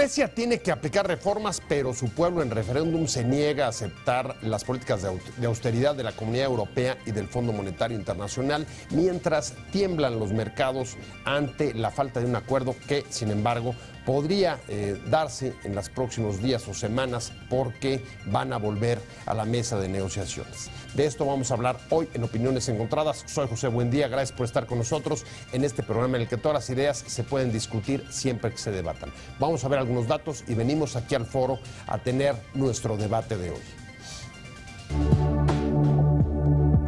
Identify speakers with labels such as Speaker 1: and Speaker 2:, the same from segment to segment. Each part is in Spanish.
Speaker 1: Grecia tiene que aplicar reformas, pero su pueblo en referéndum se niega a aceptar las políticas de austeridad de la Comunidad Europea y del Fondo Monetario Internacional, mientras tiemblan los mercados ante la falta de un acuerdo que, sin embargo, podría darse en los próximos días o semanas porque van a volver a la mesa de negociaciones. De esto vamos a hablar hoy en Opiniones Encontradas. Soy José Buendía, gracias por estar con nosotros en este programa en el que todas las ideas se pueden discutir siempre que se debatan. Vamos a ver algunos datos y venimos aquí al foro a tener nuestro debate de hoy.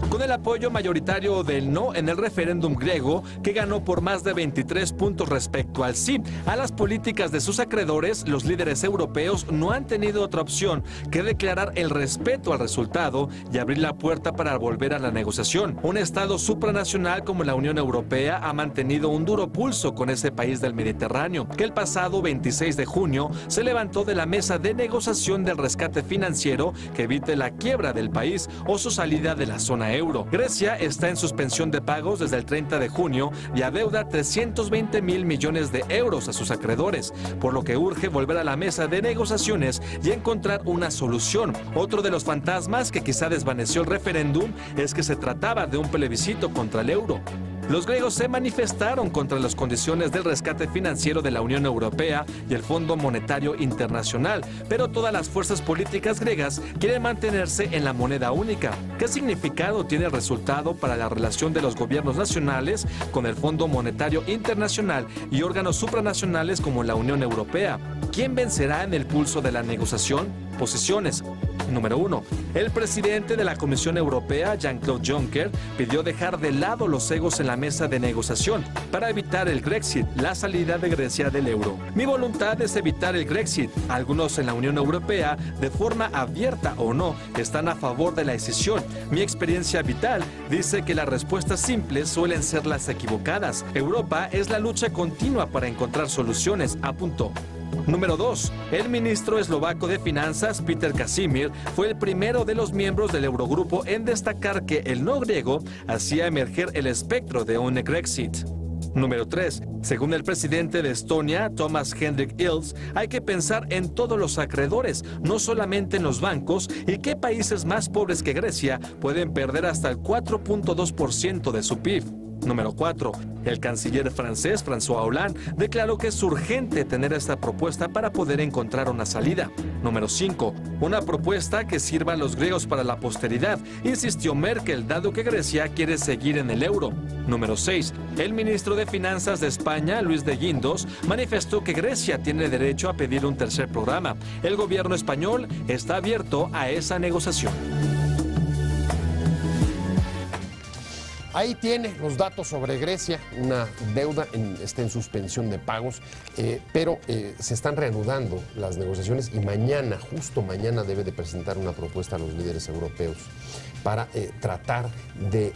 Speaker 2: Con el apoyo mayoritario del no en el referéndum griego, que ganó por más de 23 puntos respecto al sí a las políticas de sus acreedores, los líderes europeos no han tenido otra opción que declarar el respeto al resultado y abrir la puerta para volver a la negociación. Un estado supranacional como la Unión Europea ha mantenido un duro pulso con ese país del Mediterráneo, que el pasado 26 de junio se levantó de la mesa de negociación del rescate financiero que evite la quiebra del país o su salida de la zona euro. Grecia está en suspensión de pagos desde el 30 de junio y adeuda 320.000 millones de euros a sus acreedores, por lo que urge volver a la mesa de negociaciones y encontrar una solución. Otro de los fantasmas que quizá desvaneció el referéndum es que se trataba de un plebiscito contra el euro. Los griegos se manifestaron contra las condiciones del rescate financiero de la Unión Europea y el Fondo Monetario Internacional, pero todas las fuerzas políticas griegas quieren mantenerse en la moneda única. ¿Qué significado tiene el resultado para la relación de los gobiernos nacionales con el Fondo Monetario Internacional y órganos supranacionales como la Unión Europea? ¿Quién vencerá en el pulso de la negociación? Posiciones. Número 1. El presidente de la Comisión Europea, Jean-Claude Juncker, pidió dejar de lado los egos en la mesa de negociación para evitar el Grexit, la salida de Grecia del euro. Mi voluntad es evitar el Grexit. Algunos en la Unión Europea, de forma abierta o no, están a favor de la decisión. Mi experiencia vital dice que las respuestas simples suelen ser las equivocadas. Europa es la lucha continua para encontrar soluciones, apuntó. Número 2. El ministro eslovaco de Finanzas, Peter Casimir, fue el primero de los miembros del Eurogrupo en destacar que el no griego hacía emerger el espectro de un Grexit. Número 3. Según el presidente de Estonia, Thomas Hendrik Ilves, hay que pensar en todos los acreedores, no solamente en los bancos, y qué países más pobres que Grecia pueden perder hasta el 4.2% de su PIB. Número 4. El canciller francés François Hollande declaró que es urgente tener esta propuesta para poder encontrar una salida. Número 5. Una propuesta que sirva a los griegos para la posteridad, insistió Merkel, dado que Grecia quiere seguir en el euro. Número 6. El ministro de Finanzas de España, Luis de Guindos, manifestó que Grecia tiene derecho a pedir un tercer programa. El gobierno español está abierto a esa negociación.
Speaker 1: Ahí tiene los datos sobre Grecia, una deuda está en suspensión de pagos, pero se están reanudando las negociaciones y mañana, justo mañana, debe de presentar una propuesta a los líderes europeos para tratar de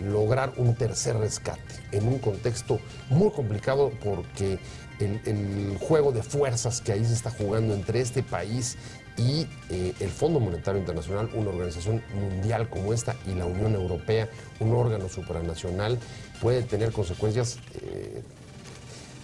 Speaker 1: lograr un tercer rescate en un contexto muy complicado porque el juego de fuerzas que ahí se está jugando entre este país y el Fondo Monetario Internacional, una organización mundial como esta, y la Unión Europea, un órgano supranacional, puede tener consecuencias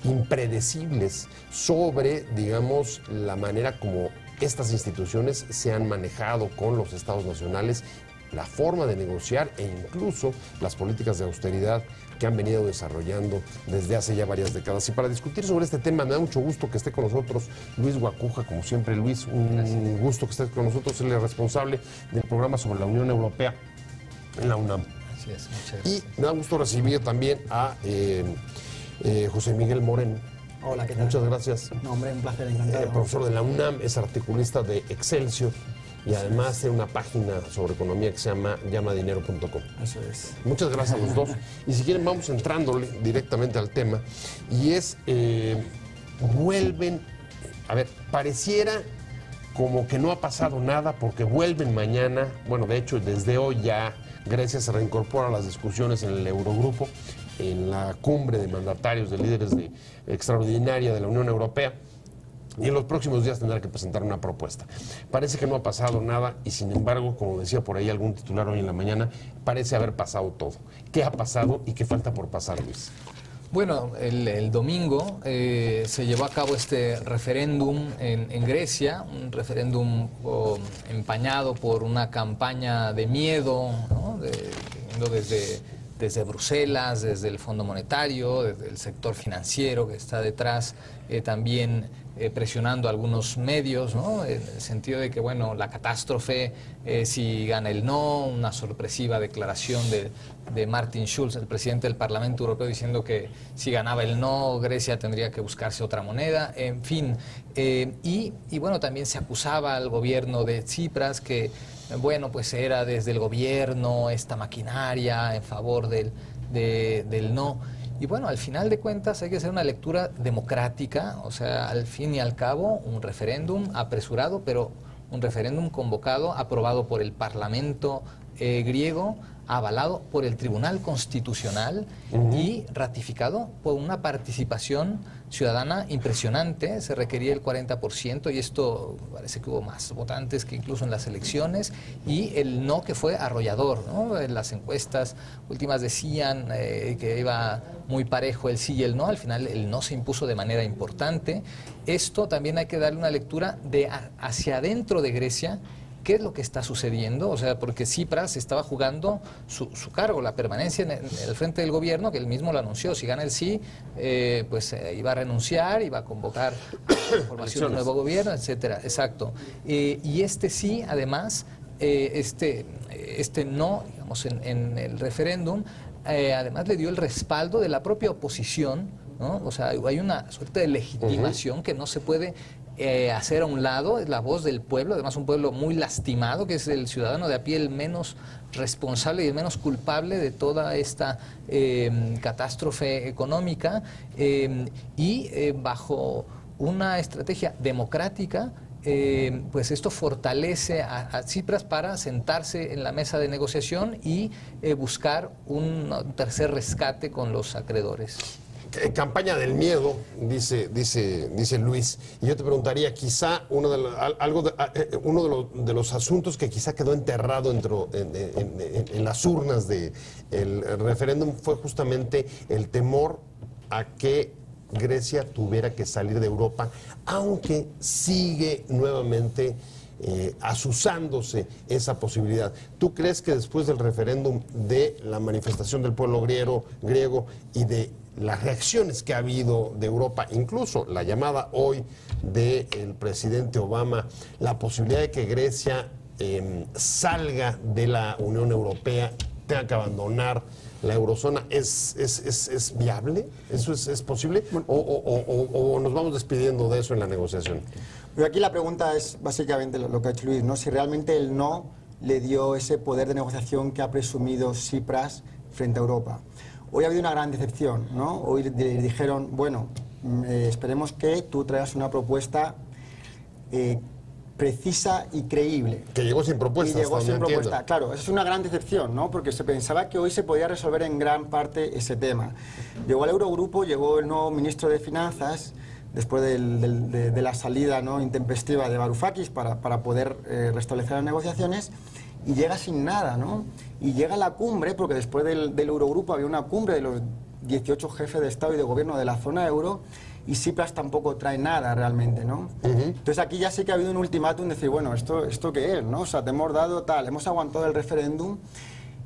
Speaker 1: impredecibles sobre, digamos, la manera como estas instituciones se han manejado con los estados nacionales, la forma de negociar e incluso las políticas de austeridad que han venido desarrollando desde hace ya varias décadas. Y para discutir sobre este tema me da mucho gusto que esté con nosotros Luis Guacuja, como siempre. Luis, un gusto que estés con nosotros, él es responsable del programa sobre la Unión Europea en la UNAM.
Speaker 3: Así es, muchas gracias.
Speaker 1: Y me da gusto recibir también a José Miguel Moreno.
Speaker 3: Hola, ¿qué tal?
Speaker 1: Muchas gracias.
Speaker 3: No, hombre, un placer, encantado.
Speaker 1: Profesor de la UNAM, es articulista de Excelsior y además tiene una página sobre economía que se llama llamadinero.com.
Speaker 3: Eso es.
Speaker 1: Muchas gracias a los dos. Y si quieren vamos entrando directamente al tema. Y es, vuelven, a ver, pareciera como que no ha pasado nada porque vuelven mañana. Bueno, de hecho, desde hoy ya Grecia se reincorpora a las discusiones en el Eurogrupo, en la cumbre de mandatarios de líderes extraordinaria de la Unión Europea. Y en los próximos días tendrá que presentar una propuesta. Parece que no ha pasado nada y sin embargo, como decía por ahí algún titular hoy en la mañana, parece haber pasado todo. ¿Qué ha pasado y qué falta por pasar, Luis?
Speaker 4: Bueno, el domingo se llevó a cabo este referéndum en Grecia, un referéndum empañado por una campaña de miedo, ¿no? Viniendo desde Bruselas, desde el Fondo Monetario, desde el sector financiero que está detrás, también presionando a algunos medios, ¿no? En el sentido de que, bueno, la catástrofe si gana el no, una sorpresiva declaración de Martin Schulz, el presidente del Parlamento Europeo, diciendo que si ganaba el no, Grecia tendría que buscarse otra moneda, en fin. Y bueno, también se acusaba al gobierno de Tsipras que, bueno, pues era desde el gobierno esta maquinaria en favor del no. Y bueno, al final de cuentas hay que hacer una lectura democrática, o sea, al fin y al cabo, un referéndum apresurado, pero un referéndum convocado, aprobado por el Parlamento griego, avalado por el Tribunal Constitucional y ratificado por una participación ciudadana impresionante. Se requería el 40% y esto parece que hubo más votantes que incluso en las elecciones, y el no, que fue arrollador, ¿no? Las encuestas últimas decían que iba muy parejo el sí y el no. Al final el no se impuso de manera importante. Esto también hay que darle una lectura de hacia adentro de Grecia. ¿Qué es lo que está sucediendo? O sea, porque Tsipras estaba jugando su cargo, la permanencia en el frente del gobierno, que él mismo lo anunció. Si gana el sí, pues iba a renunciar, iba a convocar la formación de un nuevo gobierno, etcétera. Exacto. Y este sí, además, este no, digamos, en el referéndum, además le dio el respaldo de la propia oposición, ¿no? O sea, hay una suerte de legitimación que no se puede hacer a un lado. Es la voz del pueblo, además un pueblo muy lastimado, que es el ciudadano de a pie el menos responsable y el menos culpable de toda esta catástrofe económica, y bajo una estrategia democrática, pues esto fortalece a Tsipras para sentarse en la mesa de negociación y buscar un tercer rescate con los acreedores.
Speaker 1: Campaña del miedo, dice Luis. Y yo te preguntaría, quizá uno de los asuntos que quizá quedó enterrado en las urnas del referéndum fue justamente el temor a que Grecia tuviera que salir de Europa, aunque sigue nuevamente asusándose esa posibilidad. ¿Tú crees que después del referéndum, de la manifestación del pueblo griego y de las reacciones que ha habido de Europa, incluso la llamada hoy del presidente Obama, la posibilidad de que Grecia salga de la Unión Europea, tenga que abandonar la eurozona, ¿es viable? ¿Eso es posible? ¿O nos vamos despidiendo de eso en la negociación?
Speaker 5: Pero aquí la pregunta es básicamente lo que ha hecho Luis, ¿no? Si realmente el no le dio ese poder de negociación que ha presumido Tsipras frente a Europa. Hoy ha habido una gran decepción, ¿no? Hoy le dijeron, bueno, esperemos que tú traigas una propuesta precisa y creíble.
Speaker 1: Que llegó sin propuesta.
Speaker 5: Y llegó sin propuesta. Claro, esa es una gran decepción, ¿no? Porque se pensaba que hoy se podía resolver en gran parte ese tema. Llegó al Eurogrupo, llegó el nuevo ministro de Finanzas, después de la salida, ¿no?, intempestiva de Varoufakis para poder restablecer las negociaciones, y llega sin nada, ¿no? Y llega a la cumbre, porque después del Eurogrupo había una cumbre de los 18 jefes de Estado y de Gobierno de la zona euro, y Tsipras tampoco trae nada realmente, ¿no? Entonces aquí ya sí que ha habido un ultimátum de decir, bueno, ¿esto qué es, no? O sea, te hemos dado tal, hemos aguantado el referéndum,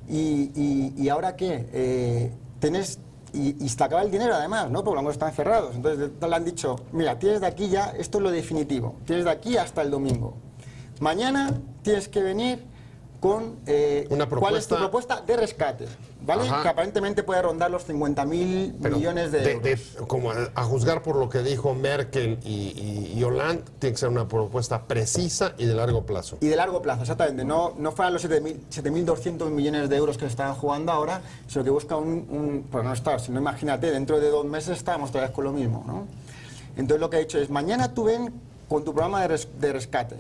Speaker 5: y ¿ahora qué? Y se te acaba el dinero además, ¿no? Porque los bancos están cerrados. Entonces le han dicho, mira, tienes de aquí ya, esto es lo definitivo, tienes de aquí hasta el domingo. Mañana tienes que venir con cuál es tu propuesta de rescate, ¿vale?
Speaker 1: Ajá.
Speaker 5: Que aparentemente puede rondar los 50.000 millones de euros.
Speaker 1: Como a juzgar por lo que dijo Merkel y Hollande, tiene que ser una propuesta precisa y de largo plazo.
Speaker 5: Y de largo plazo, exactamente. No fueran los 7.200 millones de euros que se están jugando ahora, sino que busca pues no está, si no, imagínate, dentro de 2 meses estábamos todavía con lo mismo, ¿no? Entonces lo que ha dicho es, mañana tú ven con tu programa de rescate.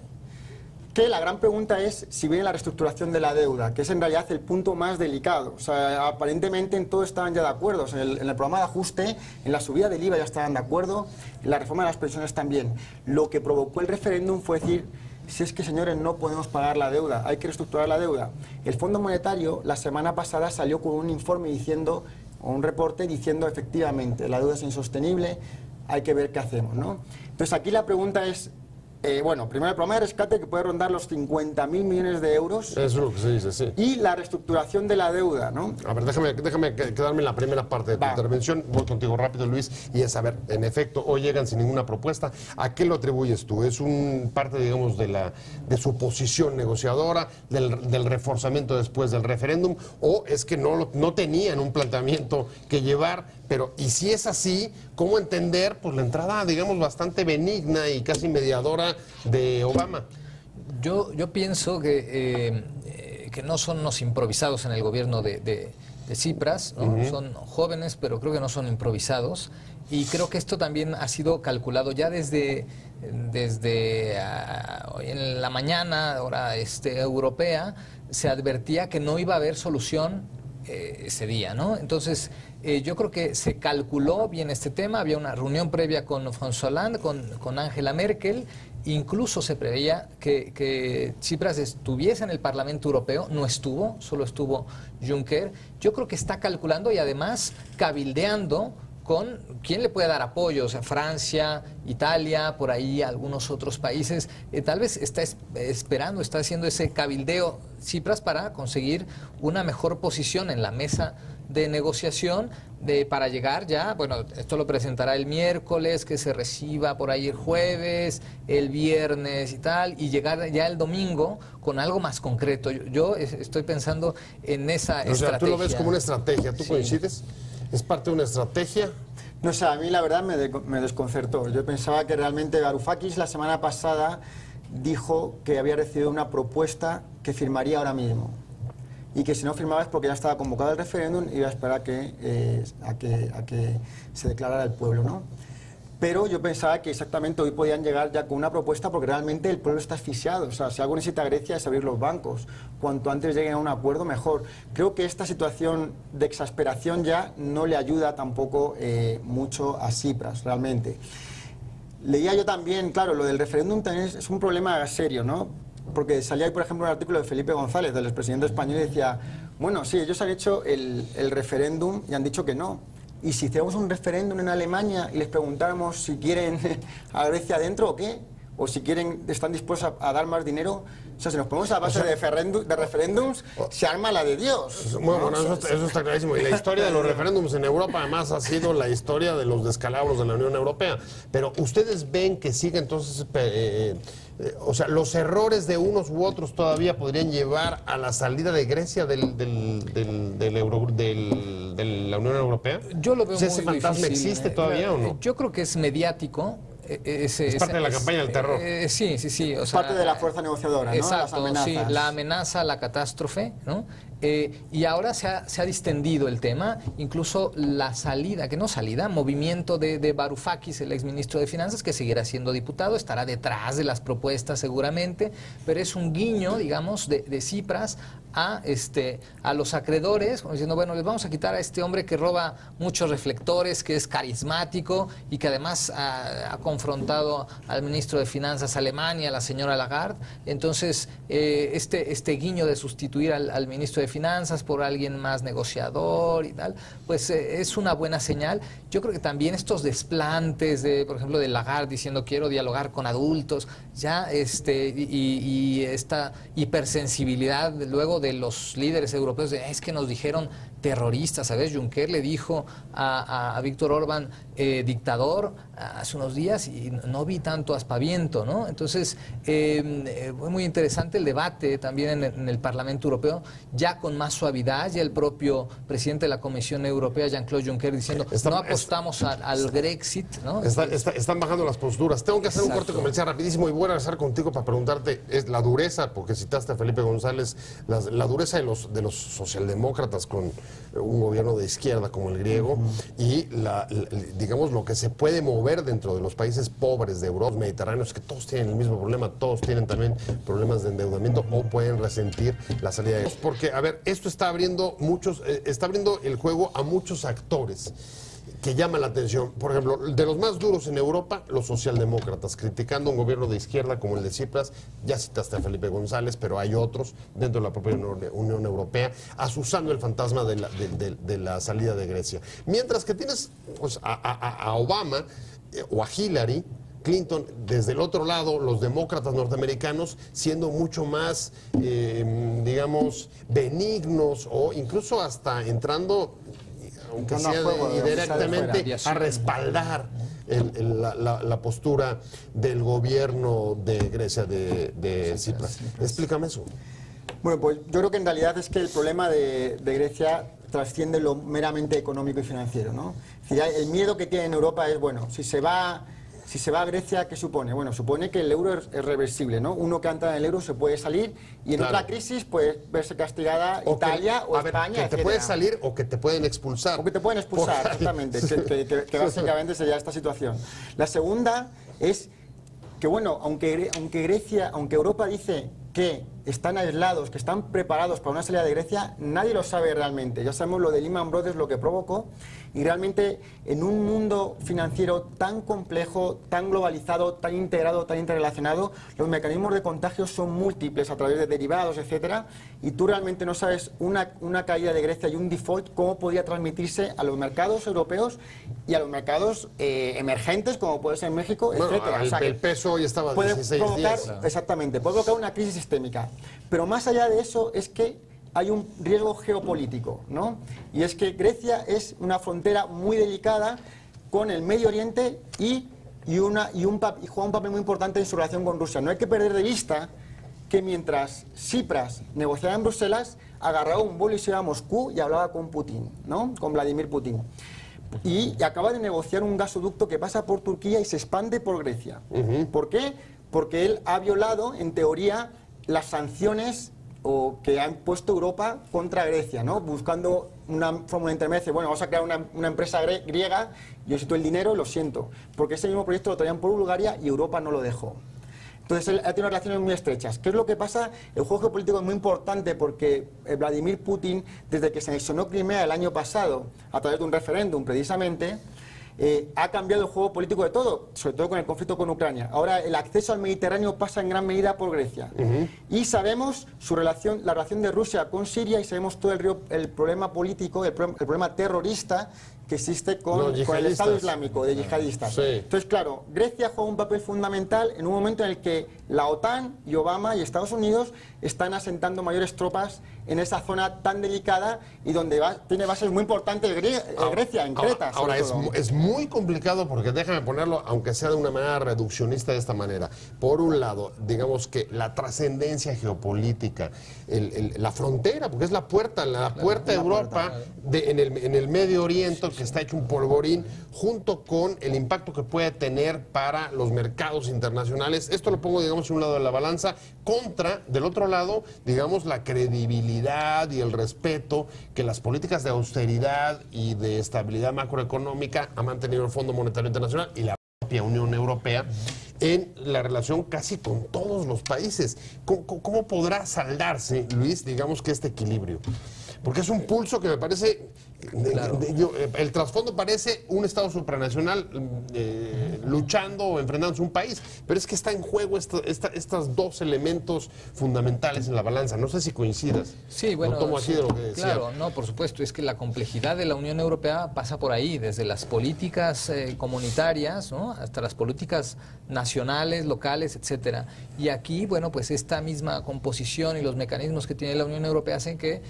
Speaker 5: Que la gran pregunta es si viene la reestructuración de la deuda, que es en realidad el punto más delicado. O sea, aparentemente en todo estaban ya de acuerdo. O sea, en el programa de ajuste, en la subida del IVA ya estaban de acuerdo, en la reforma de las pensiones también. Lo que provocó el referéndum fue decir, si es que, señores, no podemos pagar la deuda, hay que reestructurar la deuda. El Fondo Monetario la semana pasada salió con un informe diciendo, o un reporte diciendo efectivamente la deuda es insostenible, hay que ver qué hacemos, ¿no? Entonces aquí la pregunta es, bueno, primero el programa de rescate que puede rondar los 50.000 millones de euros.
Speaker 1: Eso es lo que se dice, sí.
Speaker 5: Y la reestructuración de la deuda, ¿no?
Speaker 1: A ver, déjame quedarme en la primera parte de tu intervención. Voy contigo rápido, Luis. Y es, a ver, en efecto, hoy llegan sin ninguna propuesta. ¿A qué lo atribuyes tú? ¿Es un parte, digamos, de su posición negociadora, del reforzamiento después del referéndum? ¿O es que no tenían un planteamiento que llevar? Pero, y si es así, ¿cómo entender pues la entrada, digamos, bastante benigna y casi mediadora de Obama?
Speaker 4: Yo pienso que no son unos improvisados en el gobierno de Tsipras, ¿no? Son jóvenes, pero creo que no son improvisados. Y creo que esto también ha sido calculado ya desde hoy en la mañana, hora europea, se advertía que no iba a haber solución ese día, ¿no? Entonces, yo creo que se calculó bien este tema, había una reunión previa con François Hollande, con Angela Merkel, incluso se preveía que Tsipras estuviese en el Parlamento Europeo, no estuvo, solo estuvo Juncker. Yo creo que está calculando y además cabildeando con quién le puede dar apoyo, o sea, Francia, Italia, por ahí algunos otros países. Tal vez está esperando, está haciendo ese cabildeo Tsipras para conseguir una mejor posición en la mesa de negociación para llegar ya, bueno, esto lo presentará el miércoles, que se reciba por ahí el jueves, el viernes y tal, y llegar ya el domingo con algo más concreto. Yo estoy pensando en esa estrategia.
Speaker 1: O sea, tú lo ves como una estrategia, ¿tú coincides? ¿Es parte de una estrategia?
Speaker 5: No sé, a mí la verdad me desconcertó. Yo pensaba que realmente Varoufakis la semana pasada dijo que había recibido una propuesta que firmaría ahora mismo. Y que si no firmaba es porque ya estaba convocado el referéndum y iba a esperar a que se declarara el pueblo, ¿no? Pero yo pensaba que exactamente hoy podían llegar ya con una propuesta porque realmente el pueblo está asfixiado. O sea, si algo necesita Grecia es abrir los bancos. Cuanto antes lleguen a un acuerdo, mejor. Creo que esta situación de exasperación ya no le ayuda tampoco mucho a Tsipras, realmente. Leía yo también, claro, lo del referéndum también es un problema serio, ¿no? Porque salía ahí, por ejemplo, un artículo de Felipe González, del expresidente español, y decía, bueno, sí, ellos han hecho el referéndum y han dicho que no. Y si hiciéramos un referéndum en Alemania y les preguntáramos si quieren a Grecia dentro o qué, o si quieren, están dispuestos a dar más dinero, o sea, si nos ponemos a base de referéndums, se arma la de Dios.
Speaker 1: Bueno, eso está clarísimo. Y la historia de los referéndums en Europa, además, ha sido la historia de los descalabros de la Unión Europea. Pero ustedes ven que sigue entonces... o sea, los errores de unos u otros todavía podrían llevar a la salida de Grecia de la Unión Europea.
Speaker 4: Yo lo veo
Speaker 1: ¿Ese
Speaker 4: muy
Speaker 1: fantasma
Speaker 4: difícil,
Speaker 1: existe todavía o no?
Speaker 4: Yo creo que es mediático.
Speaker 1: Es parte de la campaña del terror.
Speaker 4: Sí. O
Speaker 5: Es
Speaker 4: sea,
Speaker 5: parte de la fuerza negociadora, ¿no?
Speaker 4: Exacto,
Speaker 5: Las amenazas.
Speaker 4: sí, la amenaza, la catástrofe, ¿no? Y ahora se ha distendido el tema, incluso la salida, que no salida, movimiento de Varoufakis, el exministro de Finanzas, que seguirá siendo diputado, estará detrás de las propuestas seguramente, pero es un guiño, digamos, de Tsipras a los acreedores, como diciendo, bueno, les vamos a quitar a este hombre que roba muchos reflectores, que es carismático y que además ha confrontado al ministro de Finanzas alemán y a la señora Lagarde. Entonces, este guiño de sustituir al ministro de Finanzas por alguien más negociador y tal, pues es una buena señal. Yo creo que también estos desplantes por ejemplo, de Lagarde diciendo quiero dialogar con adultos, ya y esta hipersensibilidad luego de los líderes europeos es que nos dijeron terroristas, ¿sabes? Juncker le dijo a Víctor Orbán dictador hace unos días y no vi tanto aspaviento, ¿no? Entonces, fue muy interesante el debate también en el Parlamento Europeo, ya con más suavidad, ya el propio presidente de la Comisión Europea, Jean-Claude Juncker, diciendo no apostamos al Grexit, ¿no?
Speaker 1: Están bajando las posturas. Tengo que hacer un corte comercial rapidísimo y voy a regresar contigo para preguntarte, es la dureza, porque citaste a Felipe González, la dureza de los socialdemócratas con un gobierno de izquierda como el griego y digamos lo que se puede mover dentro de los países pobres de Europa, mediterráneos, que todos tienen el mismo problema, todos tienen también problemas de endeudamiento o pueden resentir la salida de ellos. Porque, a ver, esto está abriendo el juego a muchos actores. que llama la atención. Por ejemplo, de los más duros en Europa, los socialdemócratas, criticando un gobierno de izquierda como el de Tsipras. Ya citaste a Felipe González, pero hay otros dentro de la propia Unión Europea, asusando el fantasma de la salida de Grecia. Mientras que tienes pues, a Obama o a Hillary Clinton, desde el otro lado, los demócratas norteamericanos siendo mucho más, digamos, benignos o incluso hasta entrando, aunque sea indirectamente, a respaldar la postura del gobierno de Grecia, de Tsipras. Explícame eso.
Speaker 5: Bueno, pues yo creo que en realidad es que el problema de Grecia trasciende lo meramente económico y financiero, ¿no? Es decir, el miedo que tiene en Europa es, bueno, si se va a Grecia, ¿qué supone? Bueno, supone que el euro es reversible, ¿no? Uno que entra en el euro se puede salir y en otra crisis puede verse castigada Italia o España,
Speaker 1: que te puedes salir o que te pueden expulsar.
Speaker 5: O que te pueden expulsar, exactamente, que básicamente sería esta situación. La segunda es que, bueno, aunque Europa dice que están aislados, que están preparados para una salida de Grecia, nadie lo sabe realmente. Ya sabemos lo de Lehman Brothers, lo que provocó, y realmente en un mundo financiero tan complejo, tan globalizado, tan integrado, tan interrelacionado, los mecanismos de contagio son múltiples a través de derivados, etcétera, y tú realmente no sabes una caída de Grecia y un default cómo podría transmitirse a los mercados europeos y a los mercados emergentes, como puede ser México, etcétera.
Speaker 1: O sea, el peso hoy estaba a 16 días.
Speaker 5: Exactamente, puede provocar una crisis sistémica. Pero más allá de eso es que hay un riesgo geopolítico, ¿no? Y es que Grecia es una frontera muy delicada con el Medio Oriente y juega un papel muy importante en su relación con Rusia. No hay que perder de vista que mientras Tsipras negociaba en Bruselas, agarraba un vuelo y se iba a Moscú y hablaba con Putin, ¿no? Con Vladimir Putin. Y acaba de negociar un gasoducto que pasa por Turquía y se expande por Grecia. ¿Por qué? Porque él ha violado, en teoría, las sanciones que ha impuesto Europa contra Grecia, ¿no? Buscando una fórmula intermedia. Bueno, vamos a crear una empresa griega, yo necesito el dinero y lo siento. Porque ese mismo proyecto lo traían por Bulgaria y Europa no lo dejó. Entonces él ha tenido relaciones muy estrechas. ¿Qué es lo que pasa? El juego geopolítico es muy importante porque Vladimir Putin, desde que se anexionó Crimea el año pasado, a través de un referéndum precisamente, ha cambiado el juego político de todo, sobre todo con el conflicto con Ucrania. Ahora el acceso al Mediterráneo pasa en gran medida por Grecia. Y sabemos la relación de Rusia con Siria y sabemos todo el problema político, el problema terrorista que existe con el Estado Islámico, de yihadistas.
Speaker 1: Sí.
Speaker 5: Entonces, claro, Grecia juega un papel fundamental en un momento en el que la OTAN y Obama y Estados Unidos están asentando mayores tropas en esa zona tan delicada y donde tiene bases muy importantes Grecia, en Creta.
Speaker 1: Ahora es muy complicado porque déjame ponerlo, aunque sea de una manera reduccionista de esta manera. Por un lado, digamos que la trascendencia geopolítica, la frontera, porque es la puerta de Europa en el Medio Oriente, que está hecho un polvorín, junto con el impacto que puede tener para los mercados internacionales. Esto lo pongo, digamos, en un lado de la balanza, contra, del otro lado, digamos, la credibilidad y el respeto que las políticas de austeridad y de estabilidad macroeconómica ha mantenido el Fondo Monetario Internacional y la propia Unión Europea en la relación casi con todos los países. ¿Cómo podrá saldarse, Luis, digamos, que este equilibrio? Porque es un pulso que me parece...
Speaker 4: Claro.
Speaker 1: El trasfondo parece un Estado supranacional luchando o enfrentándose a un país, pero es que está en juego estos dos elementos fundamentales en la balanza. No sé si coincidas.
Speaker 4: Sí, bueno,
Speaker 1: lo tomo así de lo que decía.
Speaker 4: Claro, no, por supuesto, es que la complejidad de la Unión Europea pasa por ahí, desde las políticas comunitarias, ¿no?, hasta las políticas nacionales, locales, etcétera. Y aquí, bueno, pues esta misma composición y los mecanismos que tiene la Unión Europea hacen que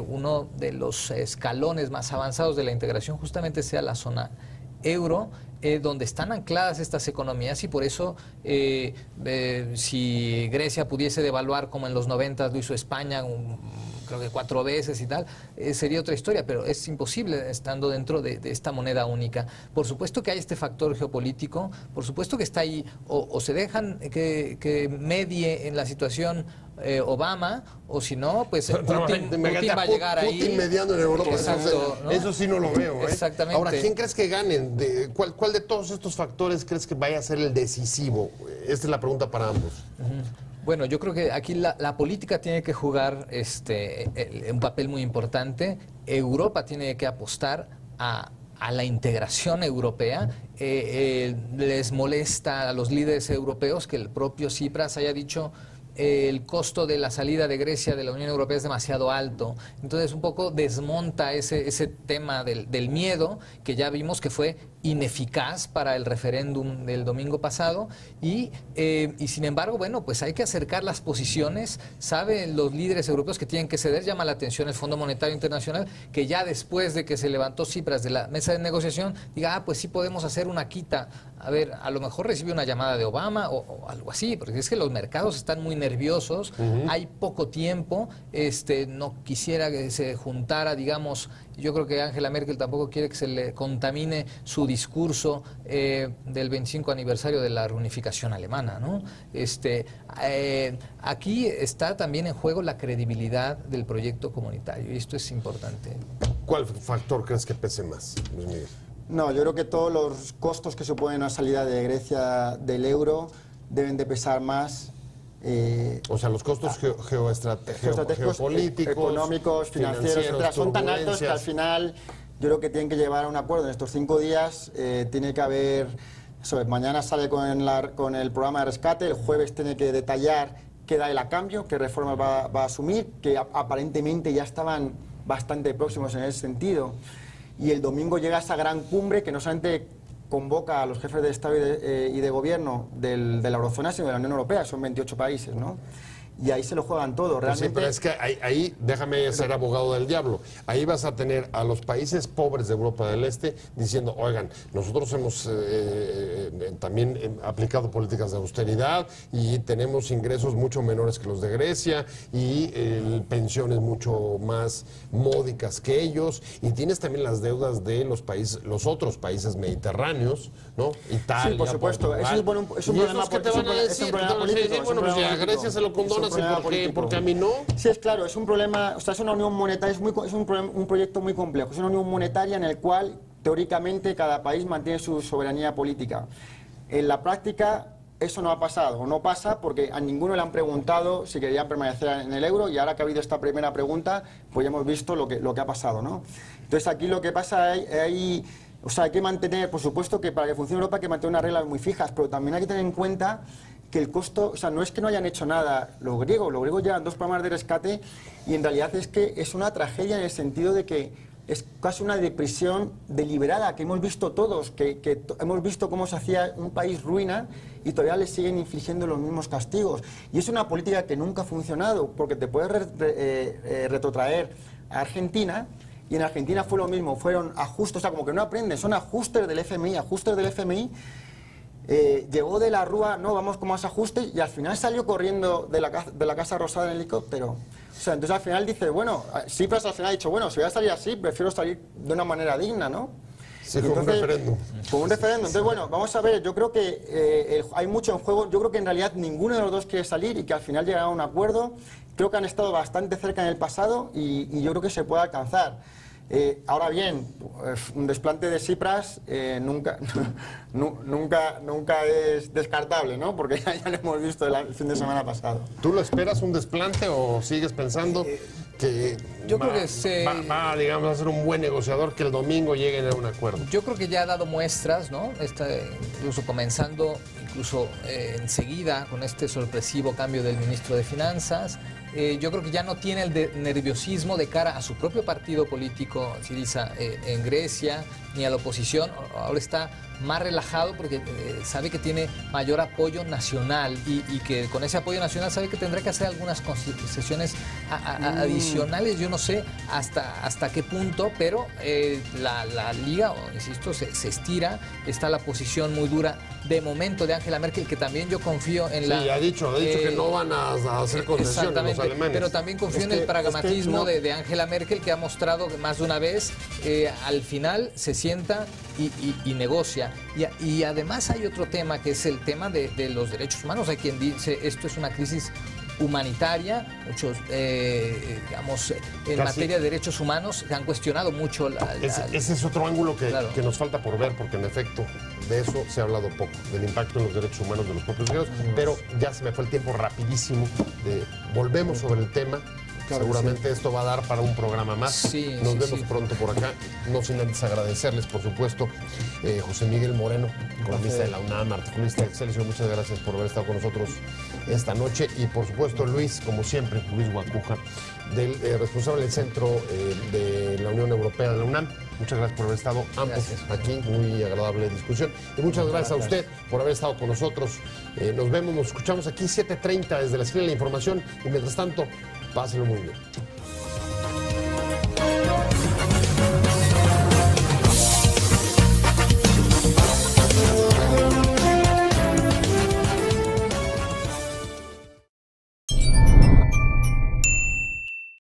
Speaker 4: uno de los escalones más avanzados de la integración justamente sea la zona euro, donde están ancladas estas economías y por eso si Grecia pudiese devaluar como en los 90 lo hizo España, creo que 4 veces y tal, sería otra historia, pero es imposible estando dentro de esta moneda única. Por supuesto que hay este factor geopolítico, por supuesto que está ahí, o se dejan que medie en la situación Obama, o si no, pues Putin va a llegar ahí.
Speaker 1: Putin mediando en Europa.
Speaker 4: Exacto, ¿no?
Speaker 1: Eso sí no lo veo.
Speaker 4: Exactamente.
Speaker 1: Ahora, ¿quién crees que ganen? ¿Cuál de todos estos factores crees que vaya a ser el decisivo? Esta es la pregunta para ambos.
Speaker 4: Bueno, yo creo que aquí la política tiene que jugar un papel muy importante. Europa tiene que apostar a a la integración europea. Les molesta a los líderes europeos que el propio Tsipras haya dicho el costo de la salida de Grecia de la Unión Europea es demasiado alto. Entonces un poco desmonta ese tema del miedo, que ya vimos que fue ineficaz para el referéndum del domingo pasado, y sin embargo, bueno, pues hay que acercar las posiciones. Saben los líderes europeos que tienen que ceder. Llama la atención el Fondo Monetario Internacional, que ya después de que se levantó Tsipras de la mesa de negociación, diga, pues sí podemos hacer una quita. A ver, a lo mejor recibe una llamada de Obama o algo así, porque es que los mercados están muy nerviosos, hay poco tiempo, no quisiera que se juntara, digamos, yo creo que Angela Merkel tampoco quiere que se le contamine su discurso del 25 aniversario de la reunificación alemana, ¿no? Aquí está también en juego la credibilidad del proyecto comunitario, y esto es importante.
Speaker 1: ¿Cuál factor crees que pese más, Luis Miguel?
Speaker 5: No, yo creo que todos los costos que suponen una salida de Grecia del euro deben de pesar más.
Speaker 1: O sea, los costos geopolíticos,
Speaker 5: económicos, financieros, etcétera, son tan altos que al final yo creo que tienen que llevar a un acuerdo. En estos 5 días tiene que haber, mañana sale con el programa de rescate, el jueves tiene que detallar qué da él a cambio, qué reformas va a asumir, que aparentemente ya estaban bastante próximos en ese sentido. Y el domingo llega esa gran cumbre que no solamente convoca a los jefes de Estado y de Gobierno de la Eurozona, sino de la Unión Europea, son 28 países, ¿no? Y ahí se lo juegan todo, realmente.
Speaker 1: Sí, pero es que ahí déjame ser abogado del diablo. Ahí vas a tener a los países pobres de Europa del Este diciendo, oigan, nosotros hemos también aplicado políticas de austeridad y tenemos ingresos mucho menores que los de Grecia y pensiones mucho más módicas que ellos, y tienes también las deudas de los otros países mediterráneos, ¿no? Italia,
Speaker 5: sí, por supuesto.
Speaker 1: Portugal.
Speaker 5: Es un problema político.
Speaker 1: Bueno, pues si a Grecia se lo condonas, ¿por qué a mí no?
Speaker 5: Sí, es claro, es un problema, o sea, es una unión monetaria, es un proyecto muy complejo, es una unión monetaria en el cual, teóricamente, cada país mantiene su soberanía política. En la práctica, eso no ha pasado, o no pasa porque a ninguno le han preguntado si querían permanecer en el euro, y ahora que ha habido esta primera pregunta, pues ya hemos visto lo que ha pasado, ¿no? Entonces, aquí lo que pasa hay que mantener, por supuesto, que para que funcione Europa hay que mantener unas reglas muy fijas, pero también hay que tener en cuenta que el costo, o sea, no es que no hayan hecho nada los griegos llevan 2 programas de rescate, y en realidad es que es una tragedia en el sentido de que es casi una depresión deliberada que hemos visto todos, que hemos visto cómo se hacía un país ruina y todavía le siguen infligiendo los mismos castigos. Y es una política que nunca ha funcionado, porque te puedes retrotraer a Argentina, y en Argentina fue lo mismo, fueron ajustes, o sea, como que no aprenden, son ajustes del FMI, llegó de la Rúa, no, vamos con más ajustes, y al final salió corriendo de la Casa Rosada en helicóptero. O sea, entonces al final dice, bueno, Tsipras al final ha dicho, bueno, si voy a salir así, prefiero salir de una manera digna, ¿no?
Speaker 1: Sí, como un referéndum.
Speaker 5: Como un referéndum. Entonces, bueno, vamos a ver, yo creo que hay mucho en juego, yo creo que en realidad ninguno de los dos quiere salir y que al final llegará a un acuerdo. Creo que han estado bastante cerca en el pasado y yo creo que se puede alcanzar. Ahora bien, un desplante de Tsipras nunca es descartable, ¿no? Porque ya lo hemos visto el fin de semana pasado.
Speaker 1: ¿Tú lo esperas un desplante o sigues pensando que
Speaker 4: creo que
Speaker 1: va, digamos, a ser un buen negociador, que el domingo lleguen a un acuerdo?
Speaker 4: Yo creo que ya ha dado muestras, ¿no? Incluso comenzando, enseguida con este sorpresivo cambio del ministro de Finanzas. Yo creo que ya no tiene el nerviosismo de cara a su propio partido político, Syriza, en Grecia, ni a la oposición. Ahora está más relajado porque sabe que tiene mayor apoyo nacional y que con ese apoyo nacional sabe que tendrá que hacer algunas concesiones adicionales. Yo no sé hasta qué punto, pero la liga, insisto, se estira. Está la posición muy dura de momento de Angela Merkel, que también yo confío en la...
Speaker 1: Sí, ha dicho que no van a hacer concesiones los alemanes.
Speaker 4: Pero también confío en el pragmatismo de Angela Merkel, que ha mostrado que más de una vez al final se sienta y negocia. Y además hay otro tema, que es el tema de los derechos humanos. Hay quien dice esto es una crisis humanitaria, muchos, digamos, en materia de derechos humanos se han cuestionado mucho.
Speaker 1: Ese es otro ángulo que nos falta por ver, porque en efecto de eso se ha hablado poco, del impacto en los derechos humanos de los propios griegos, pero ya se me fue el tiempo rapidísimo. Volvemos sobre el tema,
Speaker 5: Claro que
Speaker 1: Seguramente esto va a dar para un programa más.
Speaker 4: Sí,
Speaker 1: Nos
Speaker 4: sí,
Speaker 1: vemos
Speaker 4: sí.
Speaker 1: pronto por acá. No sin antes agradecerles, por supuesto, José Miguel Moreno, economista de la UNAM, articulista de Excelsior. Muchas gracias por haber estado con nosotros esta noche. Y por supuesto, Luis, como siempre, Luis Guacuja, del responsable del Centro de la Unión Europea de la UNAM. Muchas gracias por haber estado ambos aquí. Muy agradable discusión. Y muchas gracias a usted por haber estado con nosotros. Nos vemos, nos escuchamos aquí 7:30 desde la esquina de la información. Y mientras tanto, pásenlo muy bien.